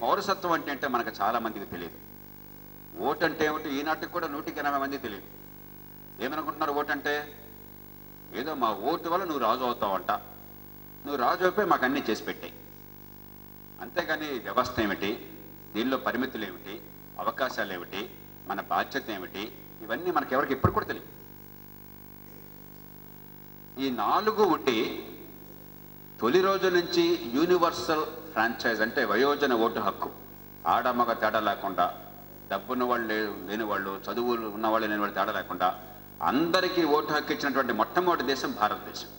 పౌరసత్వం అంటే మనకు చాలా మందికి తెలియదు. ఓటు అంటే ఏమిటి ఈనాటికి కూడా 180 మంది తెలియదు. ఏమనుకుంటున్నారు ఓటు అంటే? ఏదో మా ఓటు వల్ల నువ్వు రాజు అవుతావంట, నువ్వు రాజు అయిపోయి మాకు అన్నీ చేసి పెట్టాయి. అంతేగాని వ్యవస్థ ఏమిటి, దీనిలో పరిమితులు ఏమిటి, అవకాశాలు ఏమిటి, మన బాధ్యత ఏమిటి, ఇవన్నీ మనకి ఎవరికి ఎప్పుడు కూడా తెలియదు. ఈ 4 ఉండి తొలి రోజు నుంచి యూనివర్సల్ ఫ్రాంచైజ్ అంటే వయోజన ఓటు హక్కు, ఆడమగ తేడా లేకుండా, డబ్బున్న వాళ్ళు లేని వాళ్ళు, చదువులు ఉన్నవాళ్ళు లేని వాళ్ళు తేడా లేకుండా అందరికీ ఓటు హక్కు ఇచ్చినటువంటి మొట్టమొదటి దేశం భారతదేశం.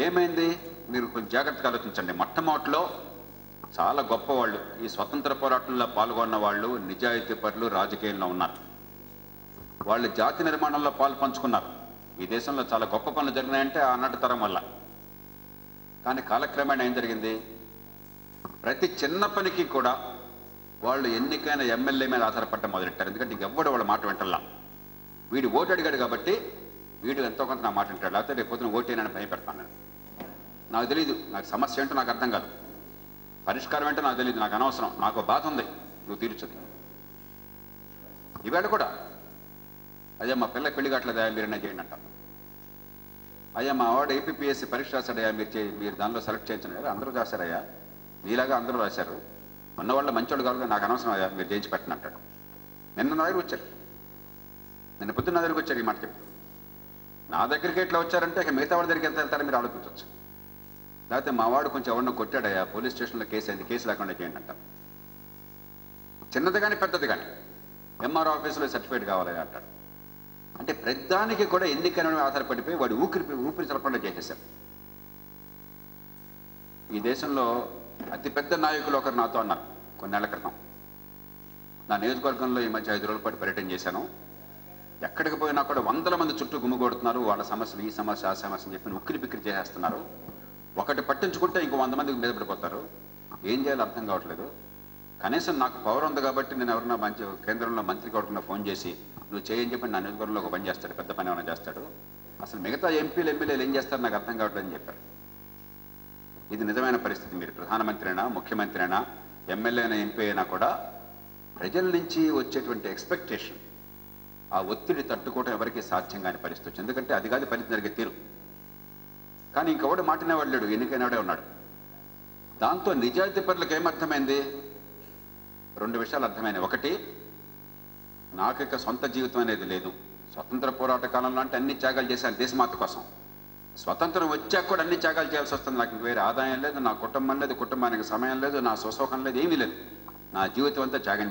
ఏమైంది? మీరు కొంచెం జాగ్రత్తగా ఆలోచించండి. మొట్టమొదటిలో చాలా గొప్పవాళ్ళు, ఈ స్వతంత్ర పోరాటంలో పాల్గొన్న వాళ్ళు, నిజాయితీ పరులు రాజకీయంలో ఉన్నారు. వాళ్ళు జాతి నిర్మాణంలో పాలు పంచుకున్నారు. ఈ దేశంలో చాలా గొప్ప పనులు జరిగినాయంటే ఆనాటి తరం వల్ల. కానీ కాలక్రమేణా ఏం జరిగింది? ప్రతి చిన్న పనికి కూడా వాళ్ళు ఎన్నికైన ఎమ్మెల్యే మీద ఆధారపడటం మొదలెట్టారు. ఎందుకంటే ఇంకెవ్వడు వాళ్ళ మాట వింటల్లా. వీడు ఓటు అడిగాడు కాబట్టి వీడు ఎంతో కొంత నా మాట వింటాడు, లేకపోతే రేపు పొద్దున ఓటేనని భయపెడతాను. నాకు తెలియదు, నాకు సమస్య ఏంటో నాకు అర్థం కాదు, పరిష్కారం ఏంటో నాకు తెలియదు, నాకు అనవసరం, నాకు బాధ ఉంది, నువ్వు తీర్చదు. ఈవేళ కూడా అయ్యా మా పిల్ల పెళ్లి కావట్లేదా, మీరన్నా చేయండి అంటారు. అయ్యా మా వాడు ఏపీఎస్సీ పరీక్ష రాశాడయ్యా, మీరు దానిలో సెలెక్ట్ చేయించండి. కదా అందరూ రాశారయ్యా, మీలాగా అందరూ రాశారు, ఉన్నవాళ్ళు మంచోళ్ళు కాదు, నాకు అనవసరం అయ్యా, మీరు చేయించి పెట్టండి అంటాడు. నిన్న నా దగ్గరికి వచ్చారు, నిన్న పొద్దున్న నా దగ్గరికి వచ్చారు ఈ మాట చెప్పి. నా దగ్గరికి ఎట్లా వచ్చారంటే ఇక మిగతా వాళ్ళ దగ్గరికి ఎంత వెళ్తారో మీరు ఆలోచించవచ్చు. లేకపోతే మా వాడు కొంచెం ఎవరినో కొట్టాడయ్యా, పోలీస్ స్టేషన్లో కేసు అయింది, కేసు లేకుండా చేయండి అంటారు. చిన్నది కానీ పెద్దది కానీ ఎంఆర్ ఆఫీసులో సర్టిఫికేట్ కావాలయ్యా అంటాడు. అంటే ప్రతిదానికి కూడా ఎన్నికల ఆధారపడిపోయి వాడు ఊపిరి చలపకుండా చేసేశారు. ఈ దేశంలో అతిపెద్ద నాయకులు ఒకరు నాతో అన్నారు కొన్నేళ్ల క్రితం. నా నియోజకవర్గంలో ఈ మధ్య 5 రోజుల పాటు పర్యటన చేశాను. ఎక్కడికి పోయినా కూడా వందల మంది చుట్టూ గుమ్మిగొడుతున్నారు. వాళ్ళ సమస్యలు, ఈ సమస్య ఆ సమస్య అని చెప్పి ఉక్కిరి బిక్కిరి చేసేస్తున్నారు. ఒకటి పట్టించుకుంటే ఇంకో 100 మందికి మీద పడిపోతారు. ఏం చేయాలో అర్థం కావట్లేదు. కనీసం నాకు పవర్ ఉంది కాబట్టి నేను ఎవరన్నా మంచి కేంద్రంలో మంత్రి కావకుండా ఫోన్ చేసి నువ్వు చేయని చెప్పి నా నియోజకవర్గంలో ఒక పని చేస్తాడు, పెద్ద పని ఏమైనా చేస్తాడు. అసలు మిగతా ఎంపీలు ఎమ్మెల్యేలు ఏం చేస్తారు నాకు అర్థం కావట్లేదు అని చెప్పారు. ఇది నిజమైన పరిస్థితి. మీరు ప్రధానమంత్రి అయినా, ముఖ్యమంత్రి అయినా, ఎమ్మెల్యే అయినా, ఎంపీ అయినా కూడా ప్రజల నుంచి వచ్చేటువంటి ఎక్స్పెక్టేషన్, ఆ ఒత్తిడి తట్టుకోవడం ఎవరికి సాధ్యం కాని పరిస్థితి. ఎందుకంటే అది కాదు పని జరిగే తీరు. కానీ ఇంకెవడు మాటినేవాడు లేడు, ఎన్నికైనాడే ఉన్నాడు. దాంతో నిజాయితీ పరులకు ఏమర్థమైంది? 2 విషయాలు అర్థమైనాయి. ఒకటి, నాకు ఇక సొంత జీవితం అనేది లేదు. స్వతంత్ర పోరాట కాలంలో అంటే అన్ని త్యాగాలు చేశాను దేశమాత కోసం. స్వతంత్రం వచ్చాక కూడా అన్ని త్యాగాలు చేయాల్సి వస్తుంది. నాకు వేరే ఆదాయం లేదు, నా కుటుంబం లేదు, కుటుంబానికి సమయం లేదు, నా స్వసుఖం లేదు, ఏమీ లేదు. నా జీవితం అంతా త్యాగం